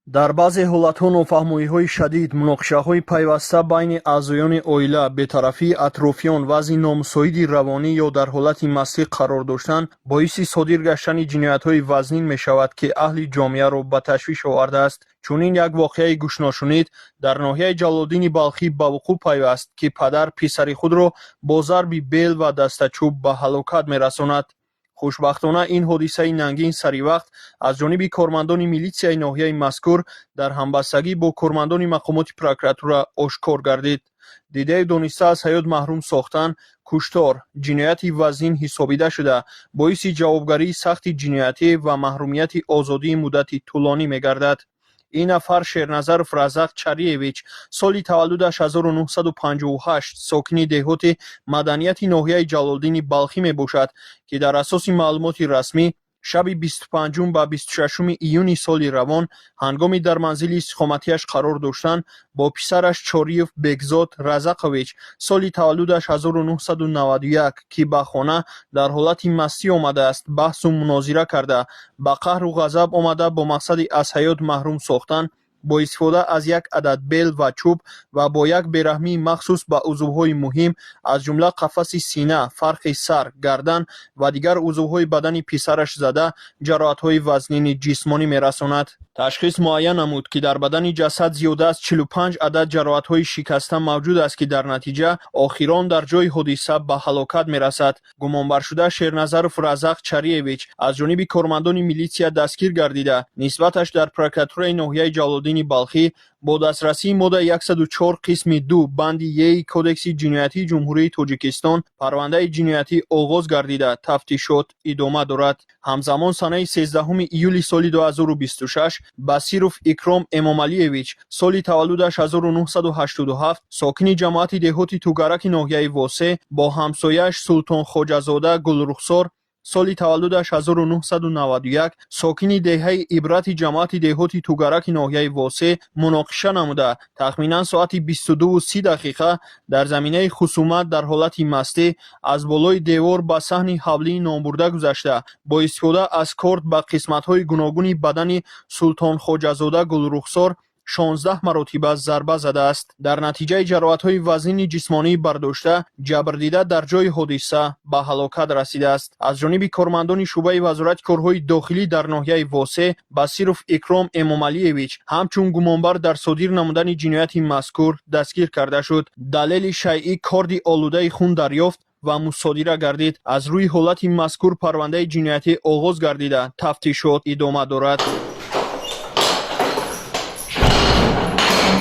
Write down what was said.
дар баъзе ҳолатҳо нофаҳмоиҳои шадид, муноқишаҳои пайваста байни аъзоёни оила, бетарафии атрофиён, вазъи номусоиди равонӣ ё дар ҳолати мастӣ қарор доштан боиси содир гаштани ҷиноятҳои вазнин мешавад, ки аҳли ҷомеаро ба ташвиш овардааст. чунин як воқеаи гӯшношунид дар ноҳияи ҷалолиддини балхӣ ба вуқӯъ пайваст, ки падар писари худро бо зарби бел ва дастачӯб ба ҳалокат мерасонад. хушбахтона ин ҳодисаи нангин сари вақт аз ҷониби кормандони милитсияи ноҳияи мазкур дар ҳамбастагӣ бо кормандони мақомоти прокуратура ошкор гардид. дидаю дониста аз ҳаёт маҳрум сохтан, куштор, ҷинояти вазнин ҳисобида шуда, боиси ҷавобгарии сахти ҷиноятӣ ва маҳрумияти озодии муддати тӯлонӣ мегардад. ин нафар Шерназаров Разақ Чариевич соли таваллудаш 1958 сокини деҳоти маданияти ноҳияи Ҷалолиддини Балхӣ мебошад, ки дар асоси маълумоти расмӣ шаби 25 ба 26 июни соли равон ҳангоми дар манзили истиқоматиаш қарор доштан бо писараш Чориев Бекзод Разақович соли таваллудаш 1991, ки ба хона дар ҳолати мастӣ омадааст, баҳсу мунозира карда, ба қаҳру ғазаб омада бо мақсади аз ҳаёт маҳрум сохтан, бо истифода аз як адад бел ва чӯб ва бо як бераҳмии махсус ба узвҳои муҳим аз ҷумла қафаси сина, фарқи сар, гардан ва дигар узвҳои бадани писараш зада ҷароҳатҳои вазнини ҷисмонӣ мерасонад. ташхис муайян намуд, ки дар бадани ҷасад зиёда аз 45 адад ҷароҳатҳои шикаста мавҷуд аст, ки дар натиҷа охирон дар ҷои ҳодиса ба ҳалокат мерасад. гумонбаршуда Шерназаров Разақ Чариевич аз ҷониби кормандони милитсия дастгир гардида, нисбаташ дар прокуратураи ноҳияи Ҷалолиддини Балхӣ бо дастрасии модда 104 қисми 2 банди Е кодекси ҷиноятии ҷумҳурии Тоҷикистон парвандаи ҷиноятӣ оғоз гардида, тафтишот идома дорад. ҳамзамон санаи 13 июли соли 2026 Басиров Икром Эмомалиевич соли таваллудаш 1987 сокини ҷамоати деҳоти Тугараки ноҳияи Восе бо ҳамсояаш Султон Хоҷазода Гулрухсор соли таваллудаш 1991 сокини деҳаи ибрати ҷамоати деҳоти Тугараки ноҳияи Восе муноқиша намуда, тахминан соати 22:30 дар заминаи хусумат дар ҳолати мастӣ аз болои девор ба саҳни ҳавлии номбурда гузашта, бо истифода аз корд ба қисматҳои гуногуни бадани Султон Хоҷазода Гулрухсор 16 маротиба зарба задааст. дар натиҷаи ҷароҳатҳои вазнини ҷисмонӣ бардошта, ҷабрдида дар ҷои ҳодиса ба ҳалокат расидааст. аз ҷониби кормандони шуъбаи вазорати корҳои дохилӣ дар ноҳияи Восе Басиров Икром Эмомалиевич ҳамчун гумонбар дар содир намудани ҷинояти мазкур дастгир карда шуд. далели шайъӣ корди олудаи хун дарёфт ва мусодира гардид. аз рӯи ҳолати мазкур парвандаи ҷиноятӣ оғоз гардида, тафтишот идома дорад.